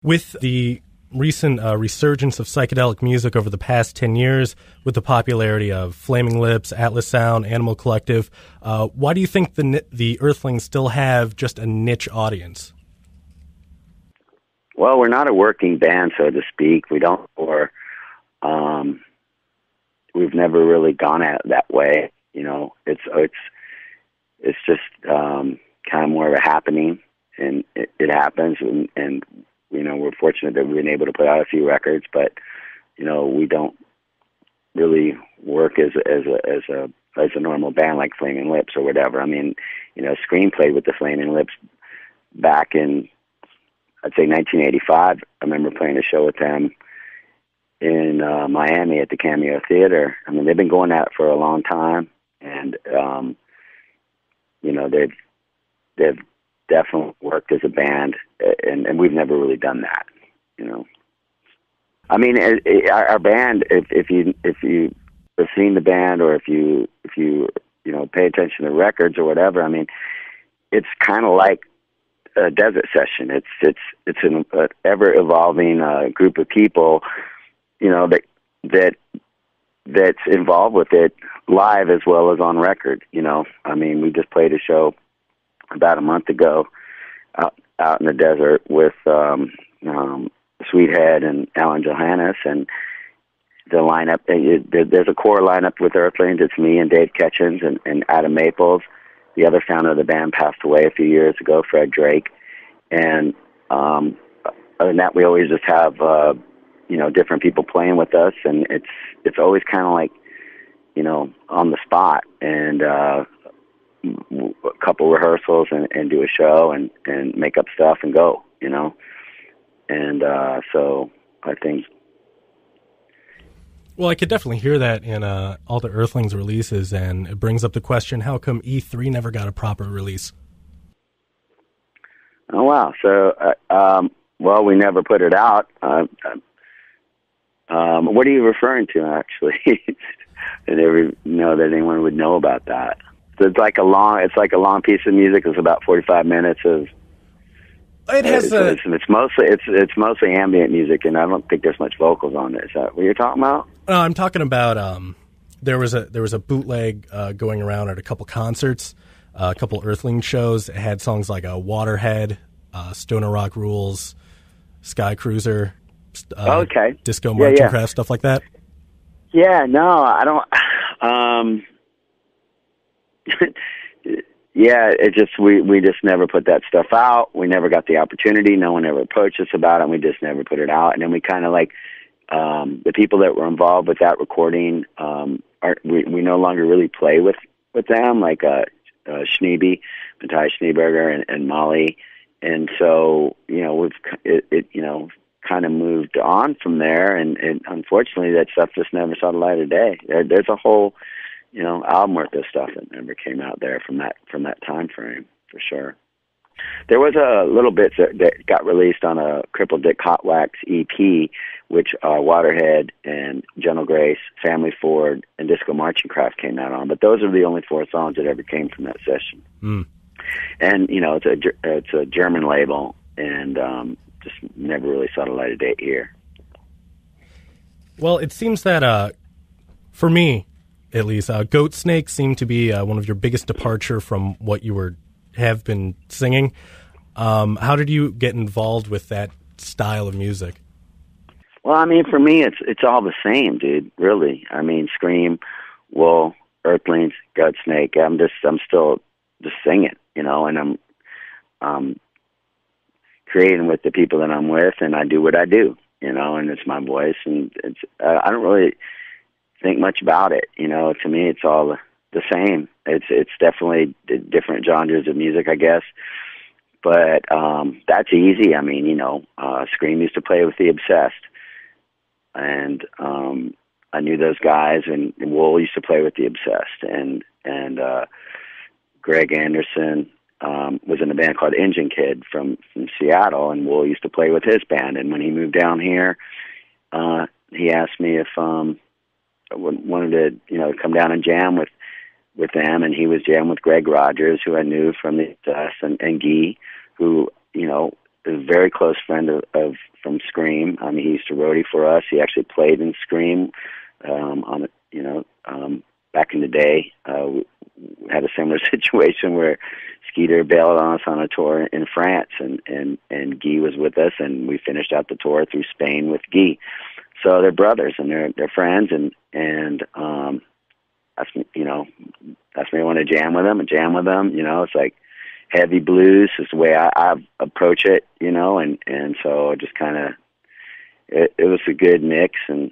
With the recent resurgence of psychedelic music over the past 10 years, with the popularity of Flaming Lips, Atlas Sound, Animal Collective, why do you think the Earthlings still have just a niche audience? Well, we're not a working band, so to speak. We don't, or we've never really gone at it that way. You know, it's just kind of more of a happening, and it happens, and you know, we're fortunate that we've been able to put out a few records, but you know, we don't really work as a normal band like Flaming Lips or whatever. I mean, you know, Scream played with the Flaming Lips back in, I'd say, 1985. I remember playing a show with them in Miami at the Cameo Theater. I mean, they've been going at it for a long time, and you know, they've definitely worked as a band, and we've never really done that, you know. I mean, our band, if you have seen the band, or if you know, pay attention to records or whatever, I mean, it's kind of like a desert session. It's an ever evolving group of people, you know, that's involved with it live as well as on record. You know, I mean, we just played a show about a month ago out in the desert with Sweethead and Alan Johannes, and the lineup. There's a core lineup with Earthlings. It's me and Dave Ketchens and Adam Maples. The other founder of the band passed away a few years ago, Fred Drake. And other than that, we always just have you know, different people playing with us, and it's always kind of like, you know, on the spot, and a couple rehearsals and do a show and make up stuff and go, you know. And so I think, well, I could definitely hear that in all the Earthlings releases, and it brings up the question, how come E3 never got a proper release? Oh, wow. So, well, we never put it out. What are you referring to, actually? I never know that anyone would know about that. So it's like a long piece of music. It's about 45 minutes of. It has it's mostly ambient music, and I don't think there's much vocals on it. Is that what you're talking about? No, I'm talking about. There was a bootleg going around at a couple concerts, a couple Earthling shows. It had songs like Waterhead, Stoner Rock Rules, Sky Cruiser, okay, Disco Marching Craft, stuff like that. Yeah, no, I don't. Yeah, it just we just never put that stuff out. We never got the opportunity. No one ever approached us about it. And we just never put it out. And then we kind of like the people that were involved with that recording. We no longer really play with them, like Schneeby, Matthias Schneeberger, and Molly. And so, you know, it you know, kind of moved on from there. And unfortunately, that stuff just never saw the light of day. There's a whole, you know, album worth of stuff that never came out there from that time frame, for sure. There was a little bit that got released on a Crippled Dick Hot Wax EP, which Waterhead and Gentle Grace, Family Ford, and Disco Marching Craft came out on. But those are the only 4 songs that ever came from that session. Mm. And you know, it's a German label, and just never really saw the light of day here. Well, it seems that for me, at least, Goat Snake seemed to be one of your biggest departure from what you have been singing. How did you get involved with that style of music? Well, I mean, for me, it's all the same, dude. Really, I mean, Scream, Wool, Earthlings, Goat Snake. I'm still just singing, you know, and I'm creating with the people that I'm with, and I do what I do, you know, and it's my voice, and it's I don't really think much about it, you know. To me, it's all the same. It's definitely different genres of music, I guess, but that's easy. I mean, you know, Scream used to play with the Obsessed, and I knew those guys, and Wool used to play with the Obsessed, and Greg Anderson was in a band called Engine Kid from Seattle, and Wool used to play with his band. And when he moved down here, he asked me if wanted to, you know, come down and jam with them, and he was jamming with Greg Rogers, who I knew from the Obsessed, and Guy, who, you know, a very close friend of from Scream. I mean, he used to roadie for us. He actually played in Scream back in the day. We had a similar situation where Skeeter bailed on us on a tour in France, and Guy was with us, and we finished out the tour through Spain with Guy. So they're brothers and they're friends, and asked me to want to jam with them. It's like heavy blues is the way I approach it, and so just kind of it was a good mix, and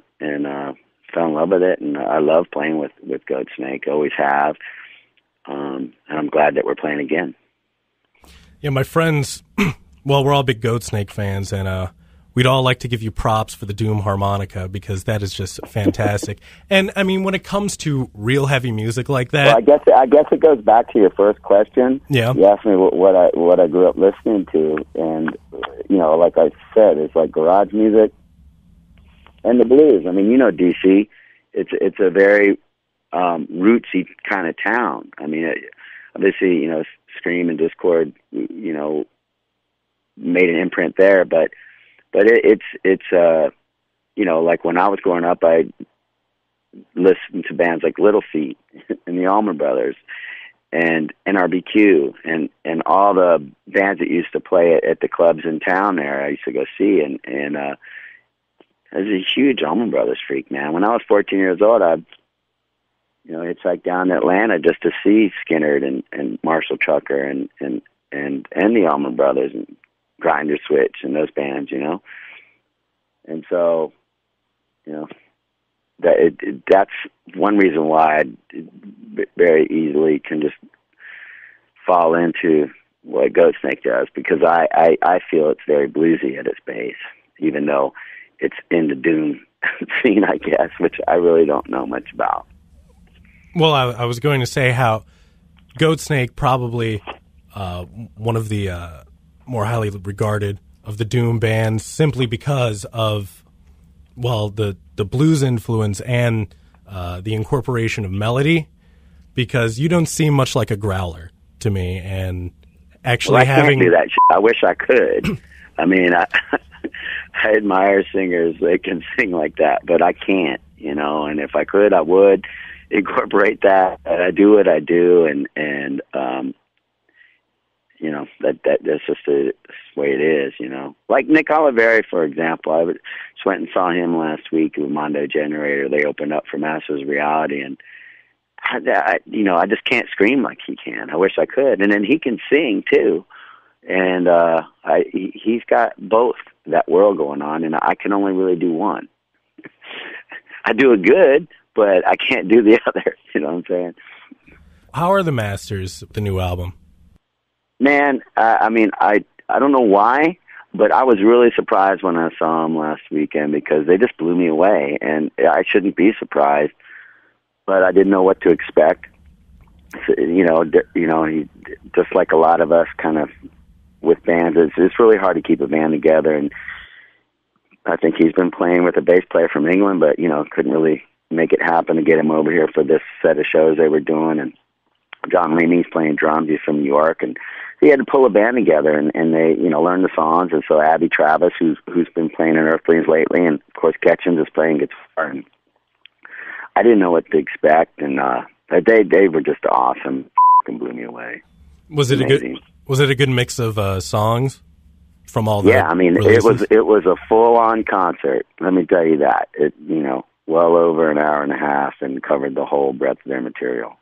fell in love with it, and I love playing with Goatsnake, always have, and I'm glad that we're playing again. Yeah, my friends, well, we're all big Goatsnake fans, and we'd all like to give you props for the Doom harmonica, because that is just fantastic. And I mean, when it comes to real heavy music like that, well, I guess it goes back to your first question. Yeah, you asked me what I grew up listening to, and like I said, it's like garage music and the blues. I mean, DC, it's a very rootsy kind of town. I mean, obviously, Scream and Discord, made an imprint there, but it's like when I was growing up, I listened to bands like Little Feat and the Allman Brothers and NRBQ and all the bands that used to play at the clubs in town there. I used to go see, and I was a huge Allman Brothers freak, man. When I was 14 years old, I hitchhiked down to Atlanta just to see Skinner and Marshall Tucker and the Allman Brothers and Grinder Switch and those bands, and so, that's one reason why I very easily can just fall into what Goatsnake does, because I feel it's very bluesy at its base, even though it's in the doom scene, I guess, which I really don't know much about. Well, I was going to say how Goatsnake probably one of the more highly regarded of the doom bands, simply because of, well, the blues influence and the incorporation of melody, because you don't seem much like a growler to me, and actually I can't do that shit. I wish I could. I mean, I admire singers that can sing like that, but I can't, and if I could, I would incorporate that. I do what I do, and that's just the way it is, Like Nick Oliveri, for example, I just went and saw him last week with Mondo Generator. They opened up for Masters of Reality, and I just can't scream like he can. I wish I could, and then he can sing too, and he's got both that world going on, and I can only really do one. I do it good, but I can't do the other. You know what I'm saying? How are the Masters, the new album? Man, I mean, I don't know why, but I was really surprised when I saw them last weekend, because they just blew me away, and I shouldn't be surprised, but I didn't know what to expect. He, just like a lot of us kind of with bands, it's really hard to keep a band together, and I think he's been playing with a bass player from England, but, couldn't really make it happen to get him over here for this set of shows they were doing, and John Leamy's playing drums. He's from New York, and he had to pull a band together, and they, learn the songs. And so Abby Travis, who's been playing in Earthlings lately, and of course Ketchens is playing guitar. And I didn't know what to expect, and they were just awesome. And blew me away. Was it amazing. a good mix of songs from all the releases? it was a full on concert. Let me tell you that. It well over an hour and a half, and covered the whole breadth of their material.